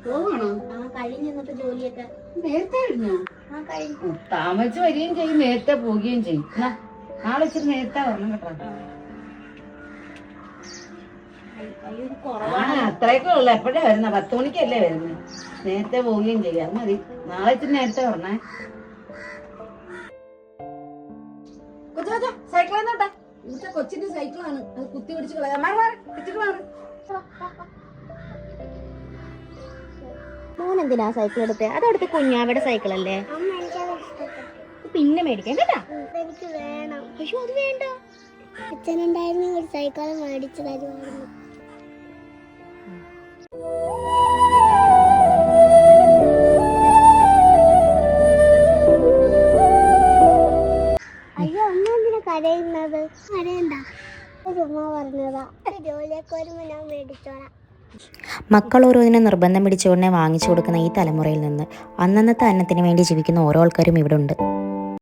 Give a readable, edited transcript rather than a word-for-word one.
പോവാണോ? കഴിഞ്ഞു ഇന്നത്തെ ജോലിയൊക്കെ. നേരത്തെ കഴിഞ്ഞോ? കഴിഞ്ഞു. താമസിച്ച് വരികയും ചെയ്യും, നേരത്തെ പോവുകയും ചെയ്യും. നാളെ ഇച്ചിരി നേരത്തെ വരണം കേട്ടോ. അത്രയൊക്കെ ഉള്ളു. എപ്പോഴാ വരുന്ന? 10 മണിക്കല്ലേ വരുന്നത്. നേരത്തെ പോവുകയും ചെയ്യാം. മതി. നാളെ ഇച്ചിരി നേരത്തെ വരണേ. സൈക്കിൾ എന്നോട്ടെ. ഇന്നത്തെ കൊച്ചിന്റെ സൈക്കിളാണ്. അത് കുത്തി പിടിച്ച് കളയാം. മോനെന്തിനാ സൈക്കിൾ എടുത്തേ? അതവിടുത്തെ കുഞ്ഞാവയുടെ സൈക്കിളല്ലേ? പിന്നെ മേടിക്കാൻ കേട്ടാ. എനിക്ക് വേണം. അയ്യോ അത് വേണ്ട. അച്ഛനുണ്ടായിരുന്നു ഒരു സൈക്കിൾ മേടിച്ചു തരുമായിരുന്നു. അയ്യോ അമ്മ എന്തിനാ കരയുന്നത്? കരയണ്ട, ചുമ്മാ പറഞ്ഞതാ. ജോലിയൊക്കെ വരുമ്പോ ഞാൻ മേടിച്ചോളാം. മക്കൾ ഓരോന്നിനും നിർബന്ധം പിടിച്ചുകൊണ്ടേ വാങ്ങിച്ചു കൊടുക്കുന്ന ഈ തലമുറയിൽ നിന്ന് അന്നന്നത്തെ അന്നത്തിന് വേണ്ടി ജീവിക്കുന്ന ഓരോ ആൾക്കാരും ഇവിടെ ഉണ്ട്.